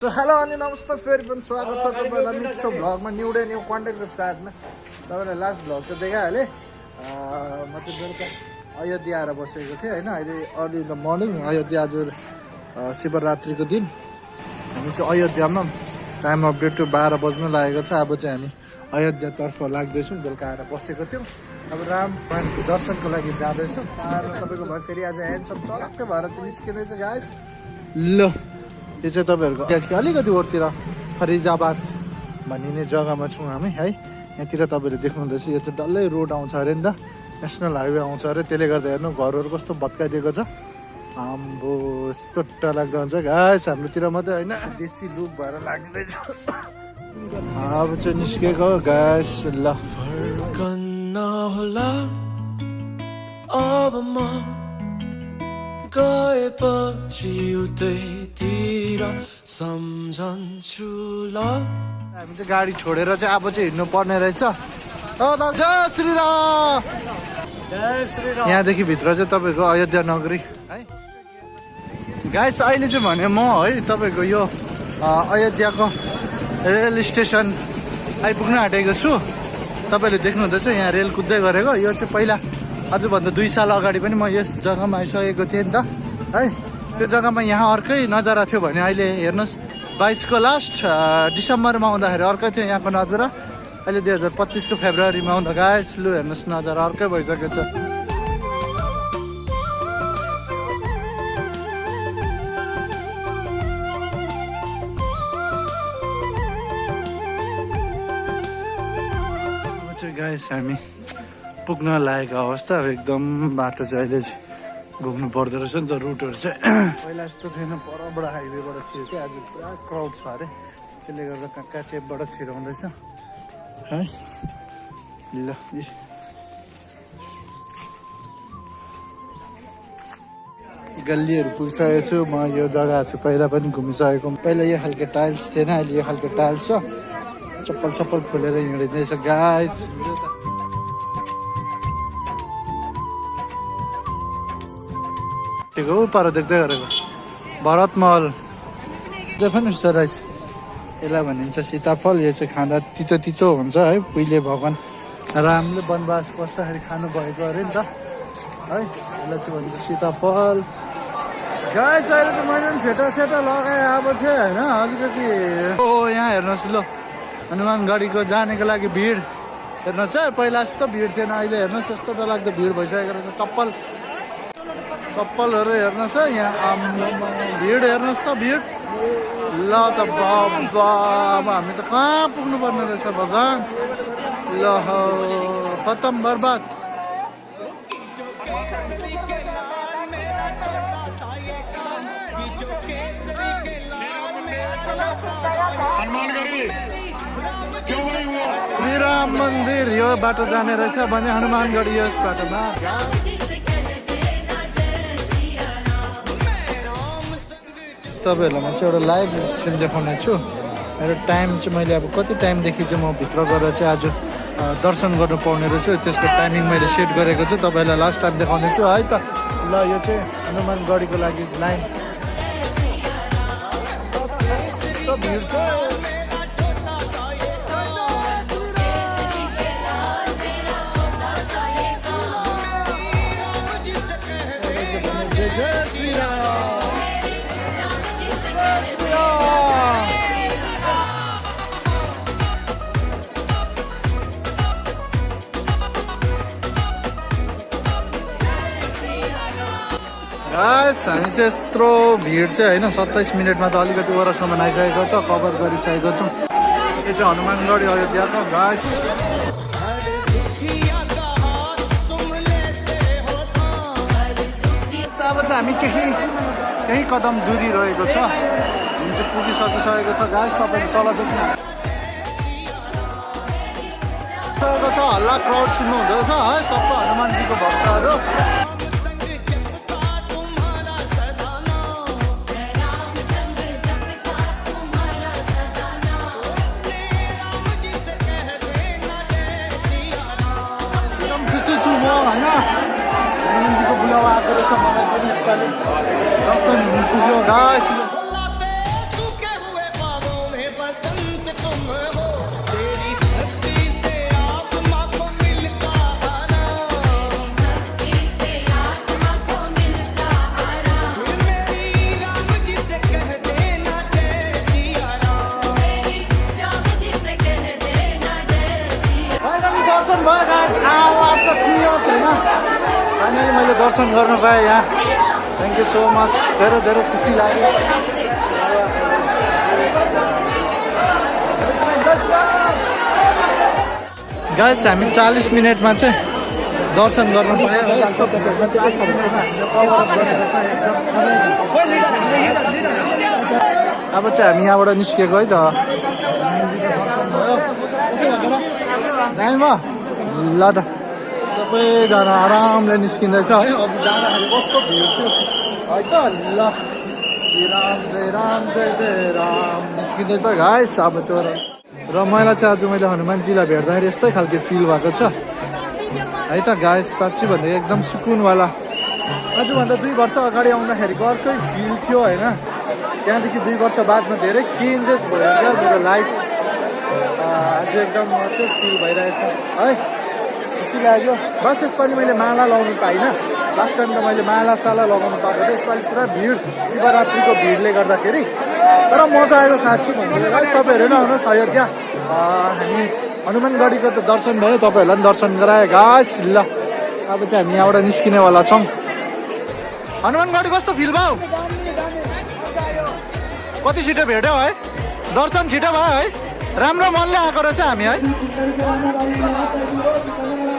तो हेलो अनि नमस्ते फेरि पनि स्वागत छ तपाईँलाई मिठो भ्लगमा न्यू कन्टेन्टको साथमा। तपाईँलाई लास्ट भ्लग चाहिँ देखाइहालेँ। म चाहिँ बेलुका अयोध्या आएर बसेको थिएँ होइन। अहिले early in the morning Ayodhya आज शिवरात्रिको दिन हामी चाहिँ अयोध्यामा टाइम अपडेट 12 बज्न लागेको छ। अब चाहिँ हामी अयोध्यातर्फ लाग्दैछौँ। बेलुका आएर बसेको थियौँ। अब राम भगवानको दर्शनको लागि जाँदैछौँ। आएर तपाईँको भयो फेरि आज ह्यान्डसम चडक्कै भएर चाहिँ निस्किँदैछ गाइस। ल यो चाहिँ तपाईँहरूको अलिकति ओरतिर फरिदाबाद भनिने जग्गामा छौँ हामी है। यहाँतिर तपाईँले देख्नुहुँदैछ यो चाहिँ डल्लै रोड आउँछ अरे नि त, नेसनल हाइवे आउँछ अरे। त्यसले गर्दा हेर्नु घरहरू कस्तो भत्काइदिएको छ। आम्बो यस्तो डरलाग्दो हुन्छ गाइस। हाम्रोतिर मात्रै होइन देशी लुक भएर लाग्दैछ। अब चाहिँ निस्केको गाइस। ल गएपछि उतैतिर सम्झन्छु ल। हामी चाहिँ गाडी छोडेर चाहिँ अब चाहिँ हिँड्नु पर्ने रहेछ। जय श्रीराम। यहाँदेखि भित्र चाहिँ तपाईँको अयोध्या नगरी है गाइस। अहिले चाहिँ भने म है तपाईँको यो अयोध्याको रेल स्टेसन आइपुग्न आँटेको छु। तपाईँले देख्नुहुँदैछ यहाँ रेल कुद्दै गरेको। यो चाहिँ पहिला आजभन्दा 2 साल अगाडि पनि म यस जग्गामा आइसकेको थिएँ नि त है। त्यो जग्गामा यहाँ अर्कै नजारा थियो भने अहिले हेर्नुहोस् 22 को लास्ट डिसेम्बरमा आउँदाखेरि अर्कै थियो यहाँको नजारा। अहिले 2025 को फेब्रुअरीमा आउँदा गाइस लु हेर्नुहोस् नजारा अर्कै भइसकेको छ। गाइस हामी पुग्न लागेको अवस्था। अब एकदम बाटो चाहिँ अहिले घुम्नु पर्दो रहेछ नि त। रुटहरू चाहिँ पहिला यस्तो थिएन, परबाट हाइवेबाट छिर्थ्यो। आज पुरा क्राउड छ अरे, त्यसले गर्दा कहाँ कहाँ चेपबाट छिराउँदैछ है। ल गल्लीहरू पुगिसकेको छु म। यो जग्गा चाहिँ पहिला पनि घुमिसकेको। पहिला यो खालको टाइल्स थिएन, अहिले यो खालको टाइल्स छ। चप्पल चप्पल खोलेर हिँडिँदैछ गाइस। पर देख्दै गरेको भरत महल जे पनि रहेछ। यसलाई भनिन्छ सीताफल। यो चाहिँ खाँदा तितो तितो हुन्छ है। पहिले भगवान् रामले वनवास बस्दाखेरि खानु भएको अरे नि त है। यसलाई चाहिँ भनिन्छ सीताफल गाइस। अहिले चाहिँ मैले पनि फेटा सेटा लगाएँ अब चाहिँ होइन अलिकति। ओ यहाँ हेर्नुहोस् ल हनुमानगढीको जानेको लागि भिड हेर्नुहोस् है। पहिला यस्तो भिड थिएन, अहिले हेर्नुहोस् यस्तो डरलाग्दो भिड भइसकेको रहेछ। चप्पलहरू हेर्नुहोस् है यहाँ भिड हेर्नुहोस् त भिड। ल त बाबा अब हामी त कहाँ पुग्नु पर्ने रहेछ भगवान्। ल खतम बर्बाद। श्रीराम मन्दिर यो बाटो जाने रहेछ भने हनुमानगढी यस बाटोमा। तपाईँहरूलाई म चाहिँ एउटा लाइभ स्ट्रिम देखाउने छु। मेरो टाइम चाहिँ मैले अब कति टाइमदेखि चाहिँ म भित्र गएर चाहिँ आज दर्शन गर्नु पाउने रहेछु त्यसको टाइमिङ मैले सेट गरेको छु। तपाईँहरूलाई लास्ट टाइम देखाउने छु है त। ल यो चाहिँ हनुमानगढीको लागि लाइन भिड छ। जय श्रीराम। गाइस हामी चाहिँ यत्रो भिड चाहिँ होइन 27 मिनटमा त अलिकति वरसम्म आइसकेको छ, कभर गरिसकेको छौँ। यो चाहिँ हनुमानगढी अयोध्याको गाइस। अब चाहिँ हामी केही कदम दूरी रहेको छ। हामी चाहिँ पुगिसकिसकेको छ गाइस। तपाईँले तल देख्नु छ हल्ला क्राउड सुन्नु हुँदैछ है सबै हनुमानजीको भक्तहरू। एकदम खुसी छु म होइन। हनुमानजीको बुलावा आएको रहेछ मलाई पनि यसपालि दर्शन हुनु पुग्यो गाइस। होइन फाइनली मैले दर्शन गर्न पाएँ यहाँ थ्याङ्क यू सो मच धेरै धेरै खुसी लाग्यो गाइस हामी 40 मिनटमा चाहिँ दर्शन गर्न पायौँ यस्तो 40 मिनटमा हामीले कभर अप गरेको छ एकदम अब चाहिँ हामी यहाँबाट निस्केको है त दामी भयो ल त सबैजना आरामले निस्किँदैछ है अघि जाँदाखेरि कस्तो भिड थियो है त ल जय राम जय जय राम निस्किँदैछ गाइस अब चाहिँ र मलाई चाहिँ आज मैले हनुमानजीलाई भेट्दाखेरि यस्तै खालको फिल भएको छ है त गाइस साँच्ची भन्दा एकदम सुकुनवाला आजभन्दा 2 वर्ष अगाडि आउँदाखेरिको अर्कै फिल थियो होइन त्यहाँदेखि 2 वर्ष बादमा धेरै चेन्जेस भयो क्या मेरो लाइफ आज एकदम अर्कै फिल भइरहेछ है खुसी लाग्यो बस यसपालि मैले माला लाउनु पाइनँ लास्ट टाइम त मैले माला साला लगाउनु पाएको थिएँ यसपालि पुरा भिड शिवरात्रिको भिडले गर्दाखेरि तर मजा आयो साँच्ची भन्नु तपाईँहरू नै आउनुहोस् अयोध्या हामी हनुमानगढीको त दर्शन भयो तपाईँहरूलाई पनि दर्शन गरायो गाइस ल अब चाहिँ हामी यहाँबाट निस्किनेवाला छौँ हनुमानगढी कस्तो फिल भयो कति छिटो भेट्यौ है दर्शन छिटो भयो है राम्रो मनले आएको रहेछ हामी है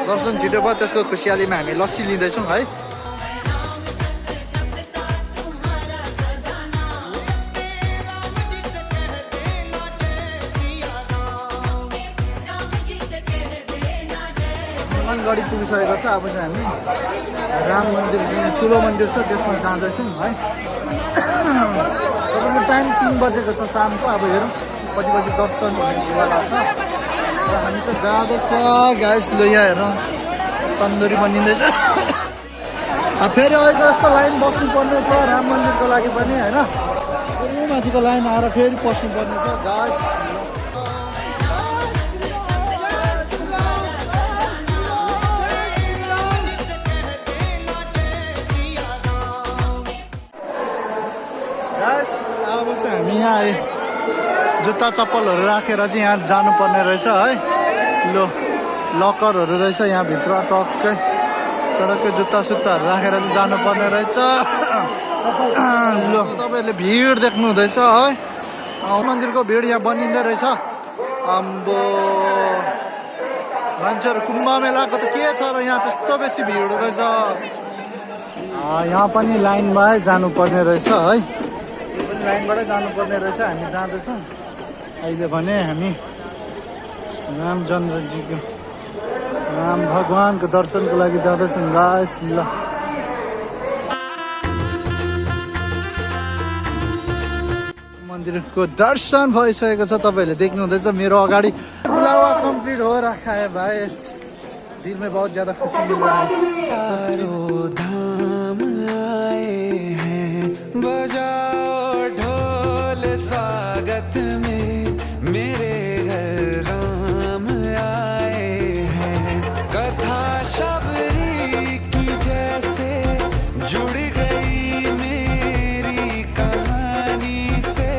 दर्शन छिटो भयो त्यसको खुसियालीमा हामी लस्सी लिँदैछौँ है हनुमानगढी पुगिसकेको छ अब चाहिँ हामी राम मन्दिर जुन ठुलो मन्दिर छ त्यसमा जाँदैछौँ है तपाईँको टाइम 3 बजेको छ शामको अब हेरौँ कति बजी दर्शन हुनेवाला छ र हामी त जाँदैछ गाइस ल यहाँ हेरौँ तन्दुरी बनिँदैछ फेरि अहिले यस्तो लाइन बस्नुपर्ने छ राम मन्दिरको लागि पनि होइन माथिको लाइन आएर फेरि पस्नुपर्ने छ गाइस हामी यहाँ आए जुत्ता चप्पलहरू राखेर चाहिँ यहाँ जानुपर्ने रहेछ है लो लकरहरू रहेछ यहाँभित्र टक्कै सडक्कै जुत्ता सुत्ताहरू राखेर चाहिँ जानुपर्ने रहेछ लो तपाईँहरूले भिड देख्नु हुँदैछ है मन्दिरको भिड यहाँ बनिँदै रहेछ अम्बो मान्छेहरू कुम्भ मेलाको त के छ र यहाँ त्यस्तो बेसी भिड रहेछ यहाँ पनि लाइनमा जानुपर्ने रहेछ है लाइनबाटै जानुपर्ने रहेछ हामी जाँदैछौँ अहिले भने हामी रामचन्द्रजीको राम भगवानको दर्शनको लागि जाँदैछौँ गाइस ल मन्दिरको दर्शन भइसकेको छ तपाईँहरूले देख्नुहुँदैछ मेरो अगाडि बुलावा कम्प्लिट हो रखा है भाइ दिल में बहुत ज्यादा खुशी मिल रहा है स्वागत में मेरे घर राम आए हैं कथा शबरी की जैसे जुड़ गई मेरी कहानी से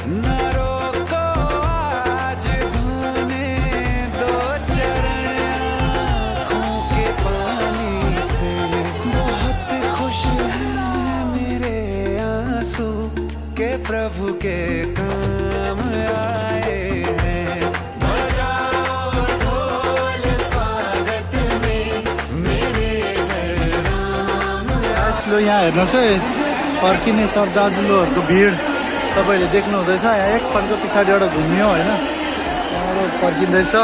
न रोको आज धोने दो चरण आँखों के पानी से बहुत खुश हैं मेरे आंसू के प्रभु के काम आए हैं बजाओ ढोल स्वागत में मेरे घर राम लो यहाँ हेर्नुहोस् है फर्किने श्रद्धालुहरूको भिड तपाईँहरूले देख्नुहुँदैछ यहाँ एकपल्टको पछाडिबाट घुम्यो होइन त्यहाँबाट फर्किँदैछ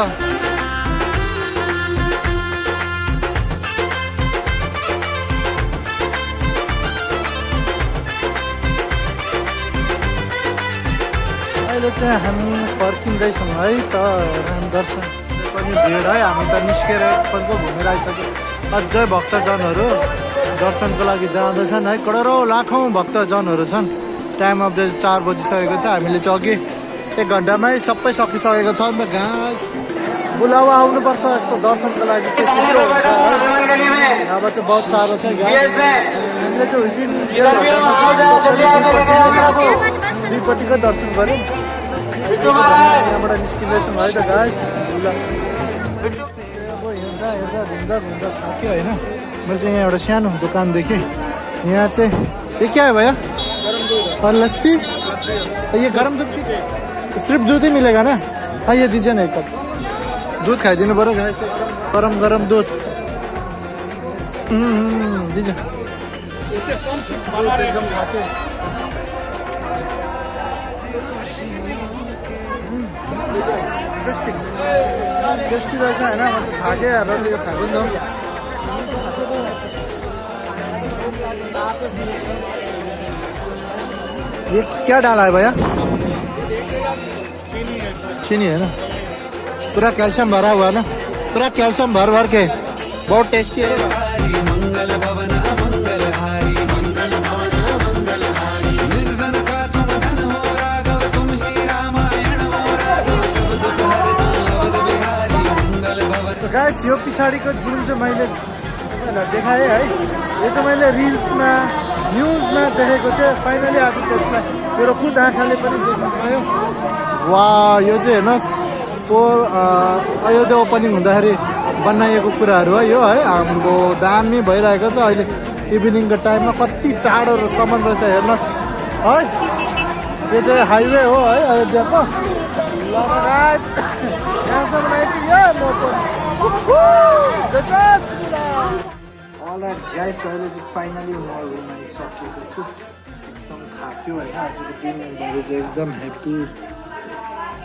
अहिले चाहिँ हामी फर्किँदैछौँ है त राम दर्शन पनि भिड है हामी त निस्केर एकपल्टको घुमेर आइसक्यो अझै भक्तजनहरू दर्शनको लागि जाँदैछन् है करोडौँ लाखौँ भक्तजनहरू छन् टाइम अफ द 4 बजिसकेको छ हामीले चाहिँ अघि 1 घन्टामै सबै सकिसकेको छ नि त घाँस बुलावा आउनुपर्छ यस्तो दर्शनको लागि चाहिँ अब चाहिँ बहुत साह्रो छ हामीले चाहिँ दुईपट्टिको दर्शन गऱ्यौँ यहाँबाट निस्किँदैछौँ है त गाइस अब हेर्दा थाक्यो होइन। मैले चाहिँ यहाँ एउटा सानो दोकान देखेँ। यहाँ चाहिँ ये क्या है भैया? और लस्सी? ये गरम दूध सिर्फ दूध ही मिलेगा ना? हाँ ये दीजिए ना एक कप दूध खाइदिनु पऱ्यो गाइस एकदम गरम दूध दीजिए एकदम खाके टेस्टी रहेछ होइन। म त थाकेँ अब यो खाएको नि त। ये क्या डाला है भैया? चीनी है ना, पूरा कैल्शियम भरा हुआ है ना, पूरा कैल्शियम भर के बहुत टेस्टी है। मंगल भवन अमंगल हारी निर्धन का तुम धन हो राघव तुम ही रामायण हो राघव सब दुख हरता अवध बिहारी मंगल भवन। सो गाइस यो पछाडिको जुन चाहिँ मैले तपाईँलाई देखाएँ है, यो चाहिँ मैले रिल्समा न्युजमा देखेको थिएँ। फाइनली आज त्यसलाई मेरो खुद आँखाले पनि देख्नु पायो। वा यो चाहिँ हेर्नुहोस् अयोध्या ओपनिङ हुँदाखेरि बनाइएको कुराहरू है यो है। हाम्रो दामी भइरहेको छ अहिले इभिनिङको टाइममा। कति टाढोसम्म रहेछ हेर्नुहोस् है। यो चाहिँ हाइवे हो है अयोध्याको। यहाँसम्म आइपुग्यो म गाइस अहिले चाहिँ फाइनली म रुम आइसकेको छु। एकदम थाक्यो होइन। आजको दिनभरि चाहिँ एकदम ह्याप्पी।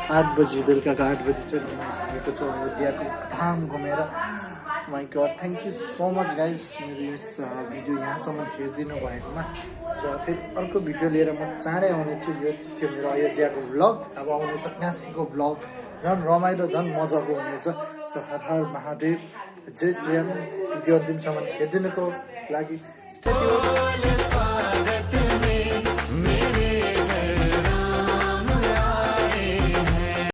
8 बजी बेलुकाको 8 बजी चाहिँ रुम आइपुगेको छु अयोध्याको धाम घुमेर। My god thank you so much guys मेरो यस भिडियो यहाँसम्म हेरिदिनु भएकोमा। सो फेरि अर्को भिडियो लिएर म चाँडै आउनेछु। यो थियो मेरो अयोध्याको भ्लग। अब आउनेछ काशीको भ्लग। झन् रमाइलो झन् मजाको हुनेछ। सो हर हर महादेव जय श्रीराम। भिडियो अन्तिमसम्म हेरिदिनुको लागि स्टे ट्युन।